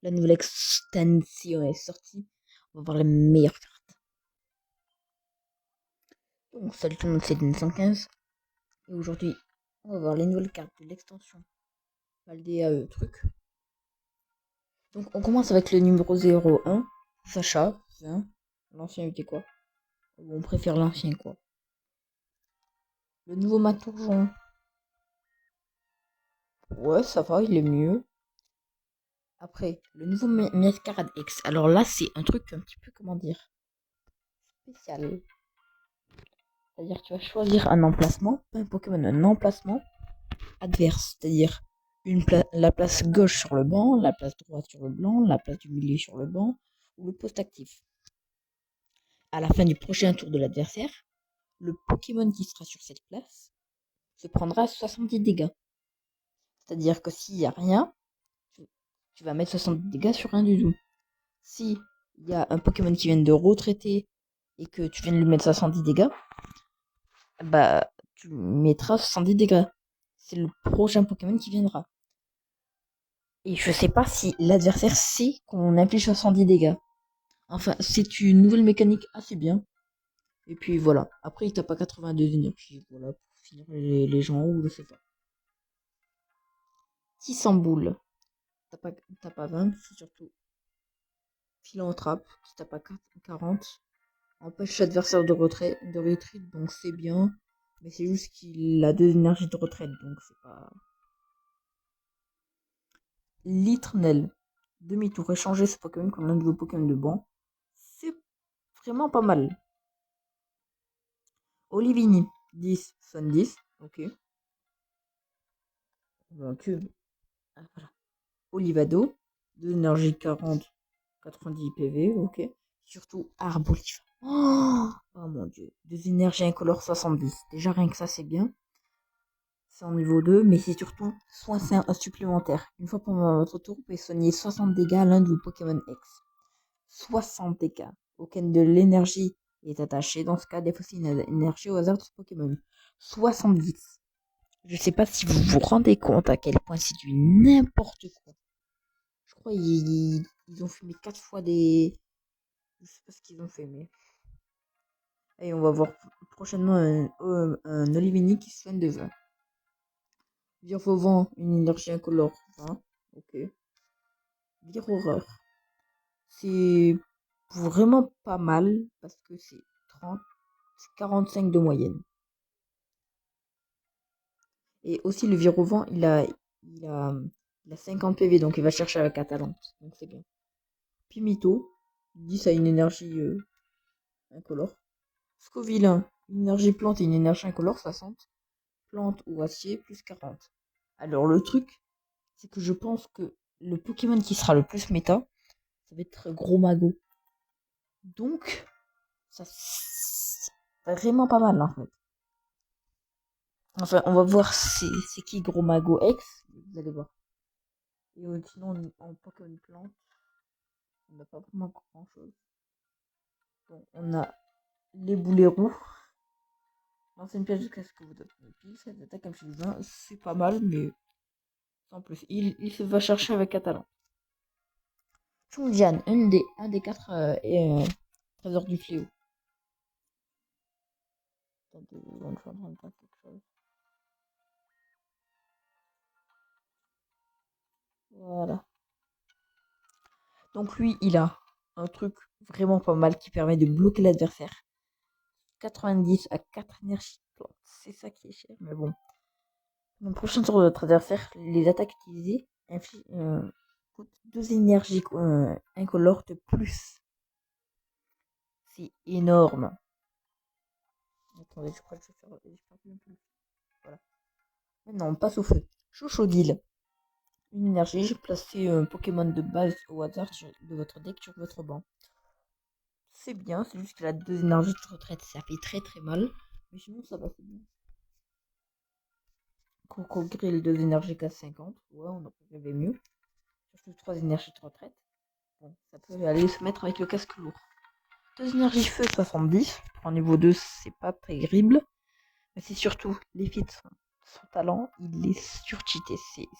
la nouvelle extension est sortie. On va voir les meilleures cartes. Donc, salut tout le monde, c'est Den115. Et aujourd'hui, on va voir les nouvelles cartes de l'extension. Valdea truc. Donc, on commence avec le numéro 01. Sacha. Hein. L'ancien était quoi? On préfère l'ancien quoi. Le nouveau Matourjon. Ouais, ça va, il est mieux. Après, le nouveau Mascarade X. Alors là, c'est un truc un petit peu, comment dire, spécial. C'est-à-dire que tu vas choisir un emplacement, pas un Pokémon, un emplacement adverse. C'est-à-dire la place gauche sur le banc, la place droite sur le blanc, la place du milieu sur le banc, ou le poste actif. À la fin du prochain tour de l'adversaire, le Pokémon qui sera sur cette place se prendra 70 dégâts. C'est-à-dire que s'il n'y a rien, tu vas mettre 70 dégâts sur rien du tout. Si il y a un Pokémon qui vient de retraiter et que tu viens de lui mettre 70 dégâts, bah tu mettras 70 dégâts. C'est le prochain Pokémon qui viendra. Et je sais pas si l'adversaire sait qu'on inflige 70 dégâts. Enfin, c'est une nouvelle mécanique assez bien. Et puis voilà. Après, il tape à 82 énergies. Voilà, pour finir les gens ou je sais pas. 600 boules. Tape à 20, c'est surtout Philanthrope qui tape à 40. Empêche l'adversaire de retrait, de retreat, donc c'est bien. Mais c'est juste qu'il a 2 énergies de retraite, donc c'est pas... Litrenel. Demi-tour. Échanger ce Pokémon contre un nouveau Pokémon de banc. C'est vraiment pas mal. Olivini. 10, 70. Ok. Donc, voilà. Olivado. 2 énergies 40, 90 PV. Ok. Surtout Arboliva. Oh mon dieu. 2 énergies incolores 70. Déjà rien que ça c'est bien. C'est en niveau 2, mais c'est surtout soins supplémentaires. Une fois pendant votre tour, vous pouvez soigner 60 dégâts à l'un de vos Pokémon X. 60 dégâts. Aucune de l'énergie est attachée. Dans ce cas, défaussez une énergie au hasard de ce Pokémon. 70. Je sais pas si vous vous rendez compte à quel point c'est du n'importe quoi. Je crois qu'ils ont fumé 4 fois des... Je sais pas ce qu'ils ont fait, mais... Et on va voir prochainement un Olivini qui soigne de 20. Virevolant, une énergie incolore. Hein, ok. Vire horreur. C'est vraiment pas mal parce que c'est 30, c'est 45 de moyenne. Et aussi le Virovent, il a 50 PV, donc il va chercher avec Atalante. Donc c'est bien. Pimito, 10 a une énergie incolore. Scoville, une énergie plante et une énergie incolore, 60. Plante ou acier, plus 40. Alors le truc, c'est que je pense que le Pokémon qui sera le plus méta, ça va être Gros Mago. Donc, ça c'est vraiment pas mal en fait. Enfin, on va voir c'est qui Gros Mago X, vous allez voir. Et sinon, en Pokémon Plante, on n'a pas vraiment grand chose. Bon, on a les boulets roux. L'ancienne pièce de casque que vous donnez pile, cette attaque comme je disais, c'est pas mal, mais sans plus. Il se va chercher avec Catalan. Chundian, un des 4 trésors du fléau. Attendez, je suis en train de faire quelque chose. Voilà. Donc lui, il a un truc vraiment pas mal qui permet de bloquer l'adversaire. 90 à 4 énergies de plante. C'est ça qui est cher, mais bon. Dans le prochain tour de votre adversaire, les attaques utilisées coûtent 2 énergies incolores de plus. C'est énorme. Attendez, je crois que je vais faire plus. Voilà. Maintenant, on passe au feu. Chochodile. Une énergie, j'ai placé un Pokémon de base au hasard de votre deck sur votre banc. C'est bien, c'est juste qu'il a 2 énergies de retraite, ça fait très très mal. Mais sinon, ça va, c'est bien. Crocodile, 2 énergies casse 50. Ouais, on aurait rêvé mieux. Surtout 3 énergies de retraite. Bon, ça peut aller se mettre avec le casque lourd. 2 énergies feu 70. En niveau 2, c'est pas terrible. Mais c'est surtout l'effet de son talent. Il est surcheaté.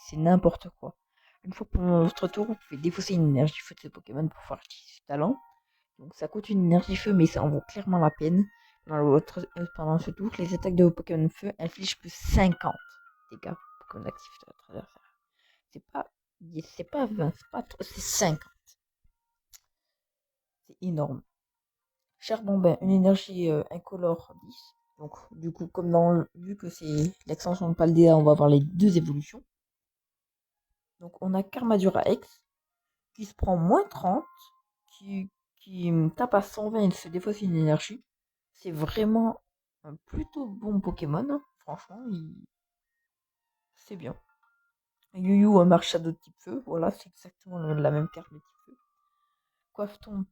C'est n'importe quoi. une fois pendant votre tour, vous pouvez défausser une énergie feu de ce Pokémon pour faire activer ce talent. Donc ça coûte une énergie feu, mais ça en vaut clairement la peine. Pendant ce tour, les attaques de vos Pokémon feu infligent plus 50 dégâts Pokémon actifs de votre adversaire. C'est pas 20, c'est pas trop, c'est 50. C'est énorme. Charbon, une énergie incolore 10. Donc, du coup, vu que c'est l'extension de Paldea, on va avoir les deux évolutions. Donc, on a Karmadura X qui se prend moins 30, qui tape à 120 et se défausse une énergie. C'est vraiment un plutôt bon Pokémon. Hein. Franchement, c'est bien. Yu-Yu, un marche de type feu. Voilà, c'est exactement la même carte de type feu. Coiffeton,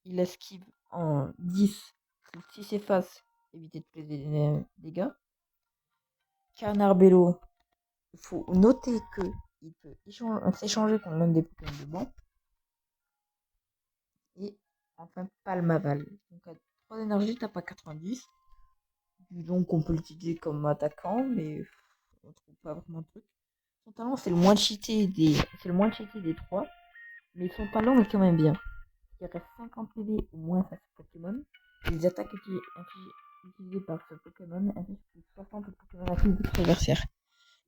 il esquive en 10. S'il s'efface, éviter de tous les dégâts. Canarbello, il faut noter que il peut s'échanger contre l'un des Pokémon de banc. Et enfin Palmaval. Donc à 3 énergies, t'as pas 90. Donc on peut l'utiliser comme attaquant, mais on trouve pas vraiment de truc. Son talent c'est le moins cheaté des 3. Mais son talent est quand même bien. Il reste 50 PV au moins face au Pokémon. Les attaques utilisées par ce Pokémon infligent plus 60 Pokémon actifs de votre adversaire.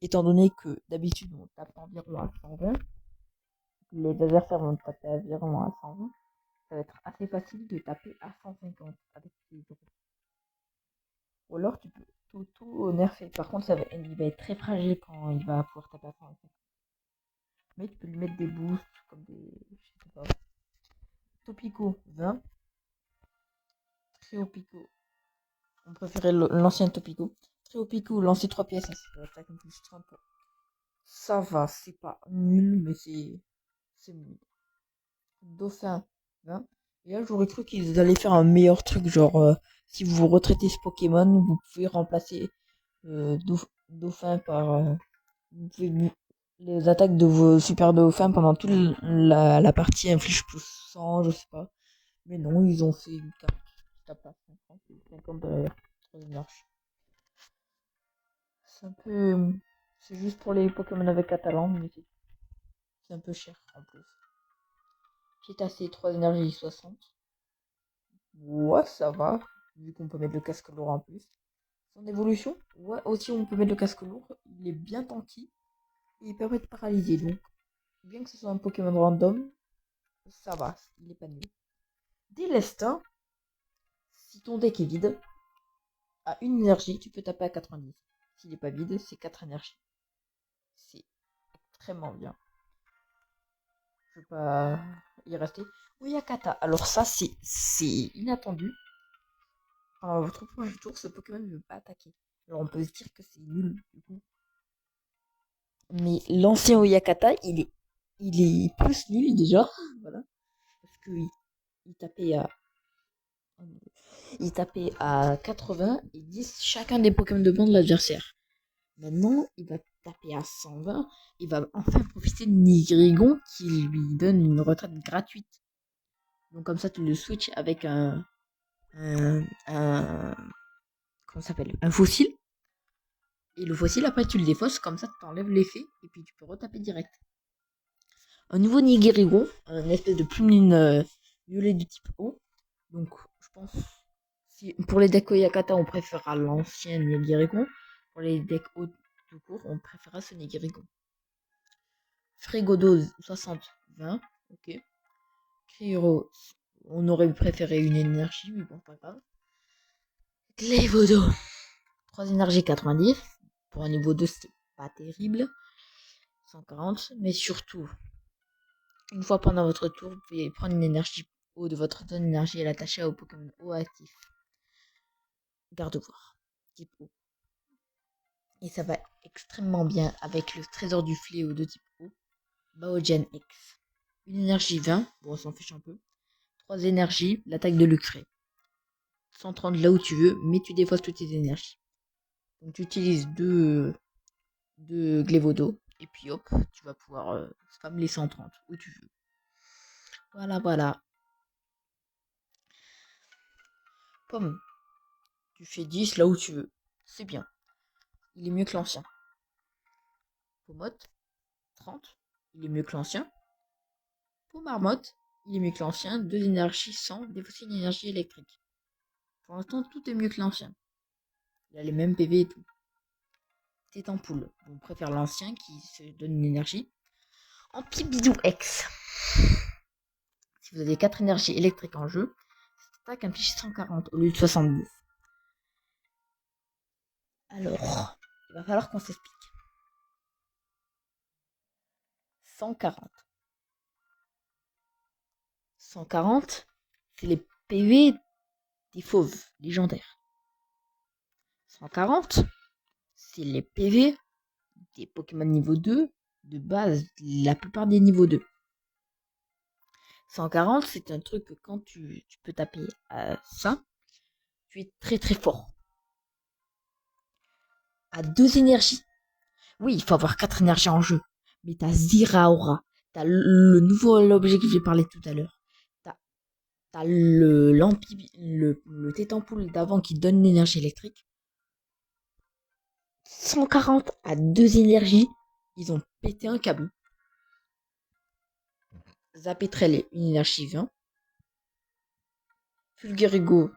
Étant donné que d'habitude on tape environ à 120, les adversaires vont taper environ à 120, ça va être assez facile de taper à 150 avec ces droits. Ou alors tu peux tout nerfer. Par contre, il va être très fragile quand il va pouvoir taper à 150. Mais tu peux lui mettre des boosts comme des. Je sais pas. Topico 20. Triopico. On préférait l'ancien Topico. Triopico, lancer 3 pièces. Ça plus 30. Ça va, c'est pas nul, mais c'est nul. Dauphin 20. Et là, j'aurais cru qu'ils allaient faire un meilleur truc. Genre, si vous retraitez ce Pokémon, vous pouvez remplacer Dauphin par. Vous pouvez les attaques de vos super dauphins pendant toute la partie inflige plus 100, je sais pas. Mais non, ils ont fait une carte qui tape à 50 et 50 d'ailleurs. Ça marche. C'est un peu. C'est juste pour les Pokémon avec Catalan, mais c'est un peu cher en plus. Piétassé 3 énergies 60. Ouais, ça va. Vu qu'on peut mettre le casque lourd en plus. Son évolution, ouais, aussi on peut mettre le casque lourd. Il est bien tanky. Et il permet de paralyser. Donc, bien que ce soit un Pokémon random, ça va. Il est pas nul. Délestin, si ton deck est vide, à une énergie, tu peux taper à 90. S'il n'est pas vide, c'est 4 énergies. C'est extrêmement bien. Je veux pas y rester. Oyakata. Alors ça, c'est inattendu. Pendant votre premier tour, ce Pokémon ne veut pas attaquer. Alors on peut se dire que c'est nul du coup. Mais l'ancien Oyakata, il est plus nul déjà. Voilà. Parce qu'il il tapait à. Il tapait à 80 et 10 chacun des Pokémon de banc de l'adversaire. Maintenant, il va taper à 120. Il va enfin profiter de Nigrigon qui lui donne une retraite gratuite. Donc comme ça, tu le switches avec comment ça s'appelle, un fossile. Et le fossile, après, tu le défausses. Comme ça, tu enlèves l'effet. Et puis, tu peux retaper direct. Un nouveau Nigrigon, une espèce de plumeline violet du type O. Donc, je pense, si, pour les decks Oyakata, on préférera l'ancien Nigrigon. Pour les decks O tout court, on préférera ce Nigrigon. Frigodose 60-20, ok. Cryo, on aurait préféré une énergie, mais bon, pas grave. Glévodo, 3 énergies 90. Pour un niveau 2, c'est pas terrible. 140, mais surtout, une fois pendant votre tour, vous pouvez prendre une énergie eau de votre zone d'énergie et l'attacher au Pokémon eau actif. Gardevoir, type eau. Et ça va extrêmement bien avec le trésor du fléau de type eau. Baogen X. Une énergie 20, bon, on s'en fiche un peu. 3 énergies, l'attaque de Luxray. 130 là où tu veux, mais tu défausses toutes tes énergies. Donc tu utilises deux Glévodo, et puis hop, tu vas pouvoir spam les 130 où tu veux. Voilà, voilà. Pomme, tu fais 10 là où tu veux. C'est bien. Il est mieux que l'ancien. Pomote, 30. il est mieux que l'ancien. Pour Marmotte, il est mieux que l'ancien. 2 énergies sans défausser une énergie électrique. Pour l'instant, tout est mieux que l'ancien. Il a les mêmes PV et tout. C'est en poule. On préfère l'ancien qui se donne une énergie. En petit bidou X. Si vous avez 4 énergies électriques en jeu, cette attaque inflige 140 au lieu de 70. Alors, il va falloir qu'on s'explique. 140. 140, c'est les PV des fauves légendaires. 140, c'est les PV des Pokémon niveau 2 de base, la plupart des niveaux 2. 140, c'est un truc que quand tu peux taper à ça, tu es très très fort. À 2 énergies. Oui, il faut avoir 4 énergies en jeu. Mais t'as Zeraora, t'as le nouveau objet que j'ai parlé tout à l'heure. T'as le tétampoule d'avant qui donne l'énergie électrique. 140 à 2 énergies, ils ont pété un câble. Zapetrel, une énergie 20. Fulgurigo,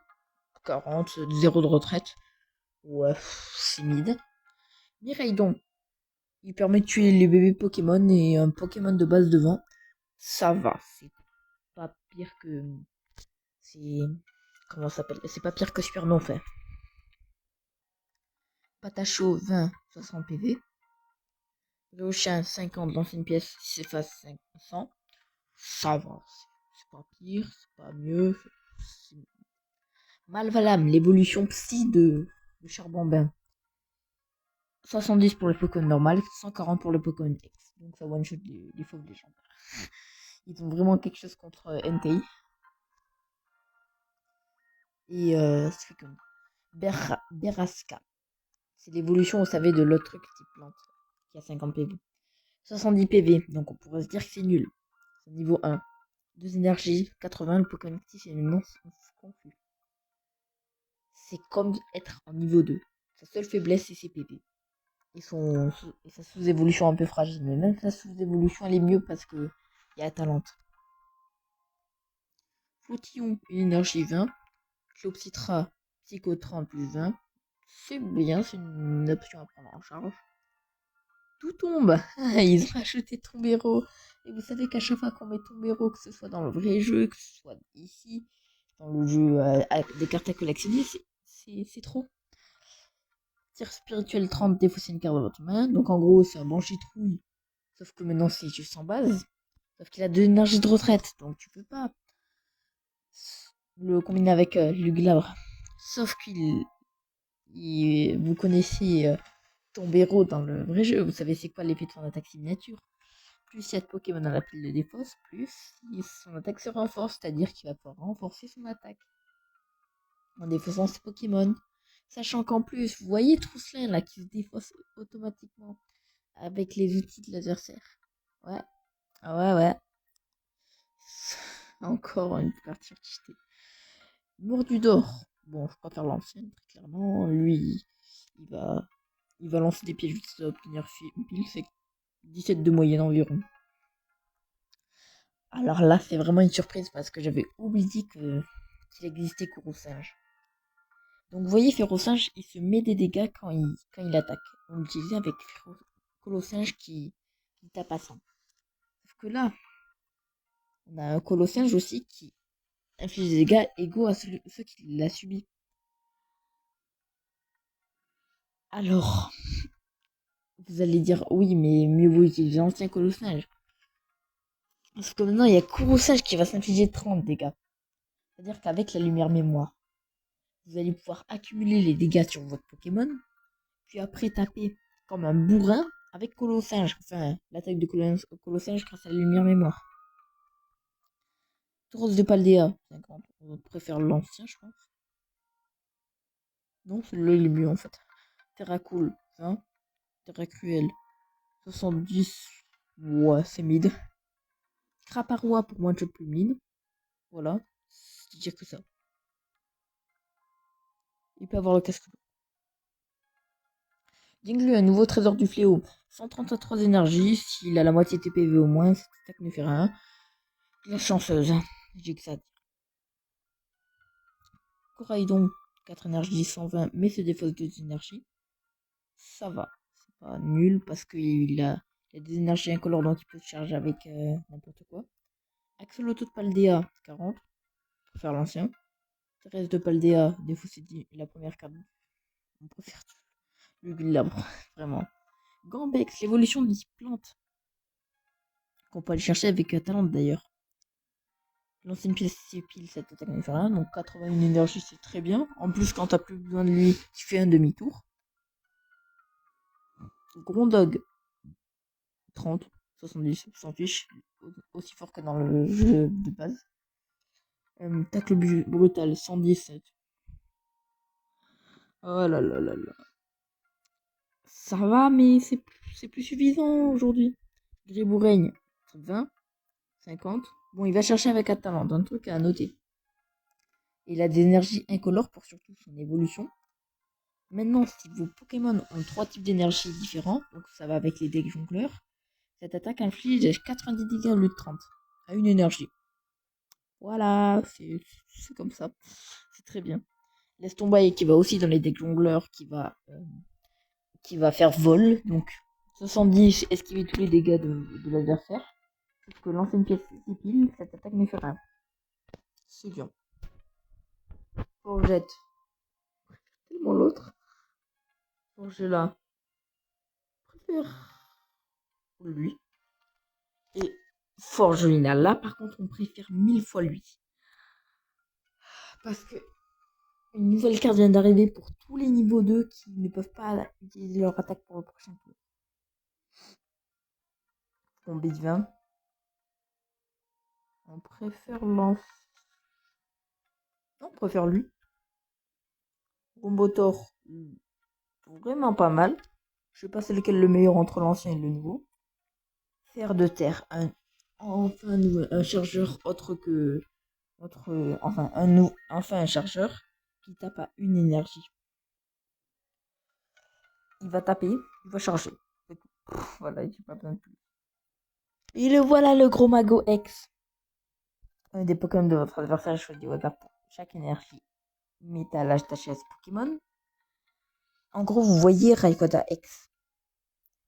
40, 0 de retraite. Ouais, c'est mid. Miraidon, il permet de tuer les bébés Pokémon et un Pokémon de base devant. Ça va, c'est pas pire que... C'est... Comment ça s'appelle? C'est pas pire que Super Non fait. Patacho, 20, 60 PV. Réauchin, 50 dans une pièce, si s'efface 500. Ça va, c'est pas pire, c'est pas mieux. Malvalam, l'évolution psy de Charbambin. 70 pour le Pokémon normal, 140 pour le Pokémon X. Donc ça one-shot les fauves légendaires. Ils ont vraiment quelque chose contre NTI. Et c'est comme Beraska. C'est l'évolution, vous savez, de l'autre truc type plante, qui a 50 PV. 70 PV, donc on pourrait se dire que c'est nul. C'est niveau 1. 2 énergies, 80, le Pokémon X, c'est une non confus. C'est comme être en niveau 2. Sa seule faiblesse, c'est ses PV. Et sa sous-évolution un peu fragile. Mais même sa sous-évolution, elle est mieux parce que il y a Talente. Floutillon, une énergie 20. Clopsitra, Psycho 30 plus 20. C'est bien, c'est une option à prendre en charge. Tout tombe. Ils ont rajouté Tombero. Et vous savez qu'à chaque fois qu'on met Tombero, que ce soit dans le vrai jeu, que ce soit ici, dans le jeu avec des cartes à collectionner, c'est trop. Tir spirituel 30, défausser une carte de votre main. Donc en gros, c'est un bon gitrouille. Sauf que maintenant, c'est juste en base. Sauf qu'il a de l'énergie de retraite. Donc tu peux pas le combiner avec Luglabre. Sauf vous connaissez Tombero dans le vrai jeu. Vous savez c'est quoi l'effet de son attaque signature. Plus il y a de Pokémon dans la pile de défausse, plus son attaque se renforce. C'est-à-dire qu'il va pouvoir renforcer son attaque en défaussant ses Pokémon. Sachant qu'en plus, vous voyez Trousselin là qui se défausse automatiquement avec les outils de l'adversaire. Ouais. Ah ouais. Encore une partie cheatée. Mordudor. Bon, je préfère l'ancienne, très clairement. Lui, il va lancer des pièges jusqu'à obtenir pile, c'est 17 de moyenne environ. Alors là, c'est vraiment une surprise parce que j'avais oublié qu'il existait Kourousinge. Donc vous voyez, Férocinge, il se met des dégâts quand il attaque. On l'utilise avec Colossinge qui tape à 100. Sauf que là, on a un Colossinge aussi qui inflige des dégâts égaux à ceux qui l'a subi. Alors, vous allez dire, oui, mais mieux vaut utiliser l'ancien Colossinge. Parce que maintenant, il y a Kourousinge qui va s'infliger 30 dégâts. C'est-à-dire qu'avec la lumière mémoire, vous allez pouvoir accumuler les dégâts sur votre Pokémon, puis après taper comme un bourrin avec Colossinge. Enfin, l'attaque de Colossinge grâce à la lumière mémoire. Tauros de Paldea, 50. On préfère l'ancien, je pense. Non, celui-là, il est mieux en fait. Terra Cool, 20. Terra Cruel, 70. Ouais, c'est mid. Craparoua pour one shot plus mid. Voilà. C'est dire que ça. Il peut avoir le casque. Jingle, un nouveau trésor du fléau. 133 énergies. S'il a la moitié de TPV au moins, cette attaque ne fait rien. La chanceuse. J'ai que ça. Coraidon, 4 énergies, 120, mais se défausse 2 énergies. Ça va. C'est pas nul parce qu'il a des énergies incolores donc il peut se charger avec n'importe quoi. Axolotl de Paldea, 40. Pour faire l'ancien. Thérèse de Paldea, défausser la première carte. On préfère le glabre, vraiment. Gambex, l'évolution de plante. Qu'on peut aller chercher avec talent d'ailleurs. Lancer une pièce pile, cette attaque ne fait rien, donc 81 énergie c'est très bien. En plus, quand t'as plus besoin de lui, tu fais un demi-tour. Grondog, 30, 70, on s'en fiche, aussi fort que dans le jeu de base. Tacle brutal, 117. Oh là là là là. Ça va, mais c'est plus suffisant aujourd'hui. Griboureigne, 20, 50. Bon, il va chercher avec un talent, un truc à noter. Il a des énergies incolores pour surtout son évolution. Maintenant, si vos Pokémon ont 3 types d'énergie différents, donc ça va avec les decks jongleurs, cette attaque inflige 90 dégâts au lieu de 30, à une énergie. Voilà, c'est comme ça. C'est très bien. Laisse tomber qui va aussi dans les decks jongleurs, qui va faire vol, donc 70, esquiver tous les dégâts de l'adversaire. Sauf que lancer une pièce pile, cette attaque ne fait rien. C'est bien. Forgette. Tellement l'autre. Forgela. Préfère lui. Et Forgelina, là par contre on préfère 1000 fois lui. Parce que une nouvelle carte vient d'arriver pour tous les niveaux 2 qui ne peuvent pas utiliser leur attaque pour le prochain tour. On bit 20. On préfère lance. On préfère lui. Rombotor, vraiment pas mal. Je sais pas c'est lequel le meilleur entre l'ancien et le nouveau. Fer de terre, un chargeur autre que enfin un chargeur qui tape à une énergie. Il va taper, il va charger. Voilà, il n'y a pas besoin de plus. Et le voilà le gros Mago X. Un des Pokémon de votre adversaire choisit au hasard pour chaque énergie métal attaché à ce Pokémon. En gros, vous voyez Rayquaza X.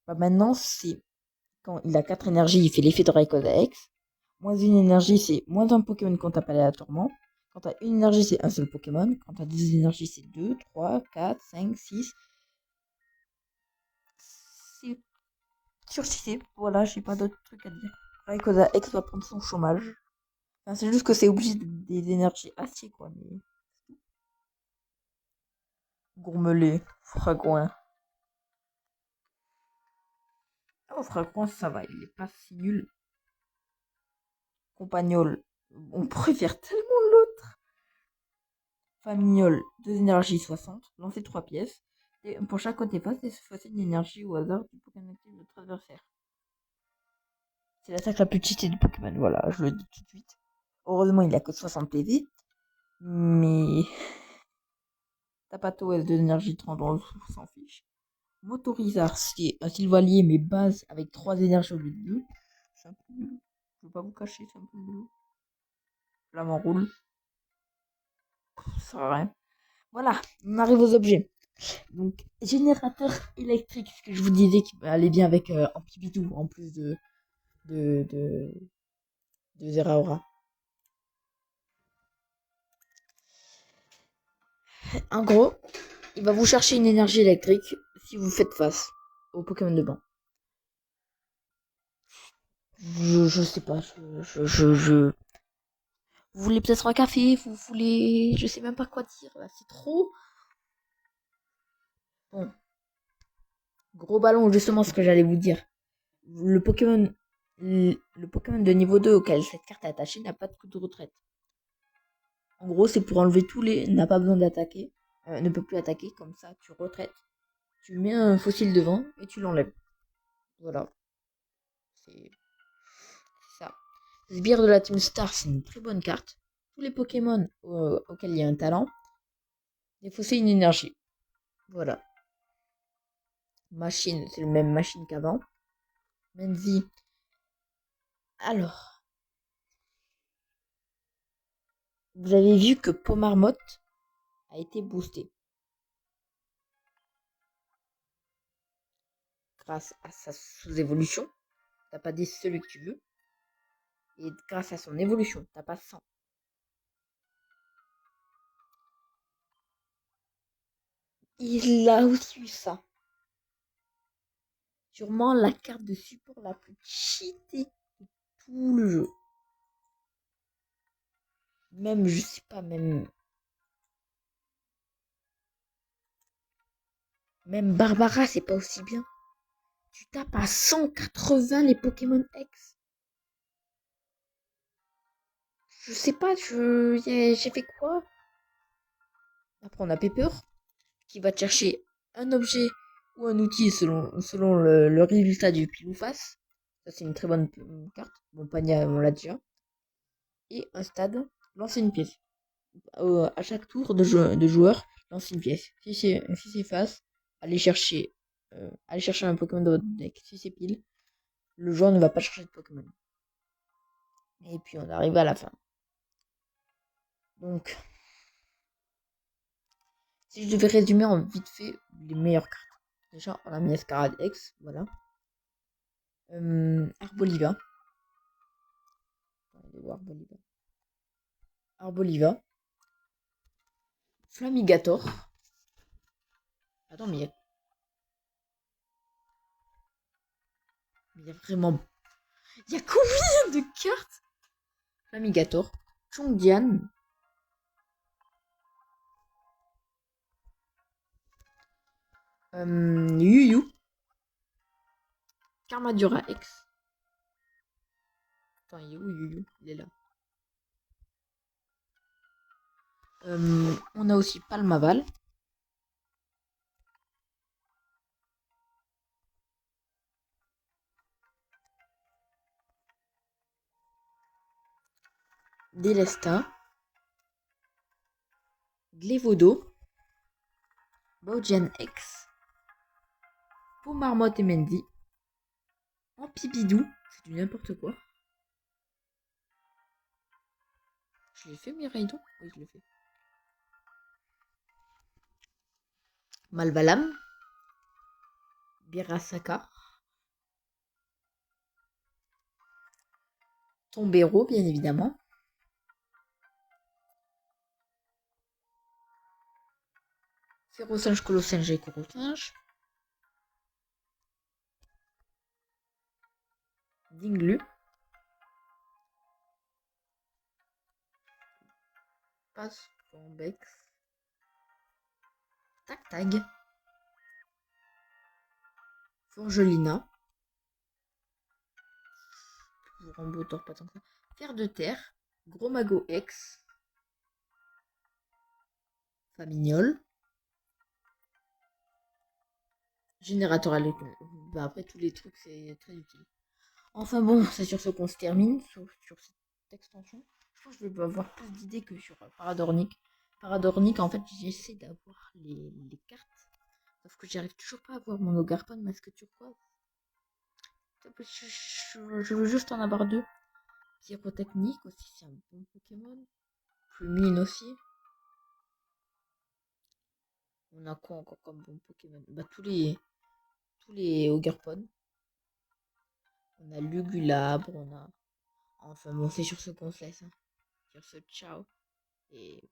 Bah maintenant, c'est quand il a 4 énergies, il fait l'effet de Rayquaza X. Moins une énergie, c'est moins un Pokémon qu'on tape aléatoirement. Quand t'as une énergie, c'est un seul Pokémon. Quand t'as 2 énergies, c'est 2, 3, 4, 5, 6. C'est surcité. Voilà, j'ai pas d'autres trucs à dire. Rayquaza X va prendre son chômage. Enfin, c'est juste que c'est obligé des énergies acier, quoi. Mais... Gourmelet, Fragouin. Oh, Fragouin, ça va, il est pas si nul. Compagnol, on préfère tellement l'autre. Famignol, 2 énergies 60, lancer 3 pièces. Et pour chaque côté face, c'est cette une énergie au hasard du Pokémon actif de votre adversaire. C'est l'attaque la plus cheatée du Pokémon, voilà, je le dis tout de suite. Heureusement, il a que 60 PV. Mais... Tapato S 2 énergie 30, on s'en fiche. Motorizar, c'est un Sylvalier, mais base avec 3 énergies au lieu de 2. C'est un peu nul. Je vais pas vous cacher, c'est un peu nul. Flamant roule. Ça sert à rien. Voilà, on arrive aux objets. Donc, générateur électrique, ce que je vous disais qui allait bien avec Ampibidou, en plus de, de, de Zeraora. En gros, il va vous chercher une énergie électrique si vous faites face au Pokémon de banc. Je sais pas, Vous voulez peut-être un café, vous voulez... Je sais même pas quoi dire, là, c'est trop... Bon. Gros ballon, justement ce que j'allais vous dire. Le Pokémon de niveau 2 auquel cette carte est attachée n'a pas de coup de retraite. En gros, c'est pour enlever tous les... n'a pas besoin d'attaquer, ne peut plus attaquer, comme ça, tu retraites. Tu mets un fossile devant et tu l'enlèves. Voilà. C'est ça. Sbire de la Team Star, c'est une très bonne carte. Tous les Pokémon auxquels il y a un talent, défausser une énergie. Voilà. Machine, c'est le même machine qu'avant. Menzi. Alors, vous avez vu que Pomarmotte a été boosté grâce à sa sous-évolution. T'as pas dit celui que tu veux. Et grâce à son évolution, t'as pas 100. Il a aussi eu ça. Sûrement la carte de support la plus cheatée de tout le jeu. Même, je sais pas, même Barbara, c'est pas aussi bien. Tu tapes à 180 les Pokémon X. Je sais pas, j'ai fait quoi? Après, on a Pepper, qui va te chercher un objet ou un outil selon le résultat du pile ou face. Ça, c'est une très bonne carte. Bon, panier, on l'a déjà. Et un stade, lancer une pièce. À chaque tour de joueur, lancer une pièce. Si c'est face, allez chercher un Pokémon de votre deck. Si c'est pile, le joueur ne va pas chercher de Pokémon. Et puis on arrive à la fin. Donc, si je devais résumer en vite fait les meilleures cartes. Déjà, on a mis Escarade X, voilà. Arboliva. Arboliva. Arboliva. Flamigator. Attends, mais il y a vraiment... Il y a combien de cartes? Flamigator. Chongdian. Yu-Yu. Karmadura X. Attends, il est où Yu-Yu? Il est là. On a aussi Palmaval. Delesta. Glevodo. Baudian X. Pomarmotte et Mendy. Ampibidou. C'est du n'importe quoi. Je l'ai fait, Miraidon? Oui, je l'ai fait. Malvalam. Birasaka. Tombero, bien évidemment. Ferrosinge, Colossinge et Corosinge. Dinglu. Passe, Bombex. Tac-Tag. Forgelina. Rambotor, pas tant que ça. Fer de terre. Gros Mago X. Famignol. Générateur à l'école. Bah après tous les trucs c'est très utile. Enfin bon, c'est sur ce qu'on se termine, sur cette extension. Je pense que je vais avoir plus d'idées que sur Paradornic. Paradornic, en fait, j'essaie d'avoir les cartes. Sauf que j'arrive toujours pas à avoir mon Ogarpon masque turquoise. Je veux juste en avoir deux. Pyrotechnique aussi, c'est un bon Pokémon. Plumine aussi. On a quoi encore comme bon Pokémon? Bah tous les Ogarpon. On a Lugulabre, on a... Enfin bon, c'est sur ce qu'on se laisse. Hein. Sur ce, ciao. Et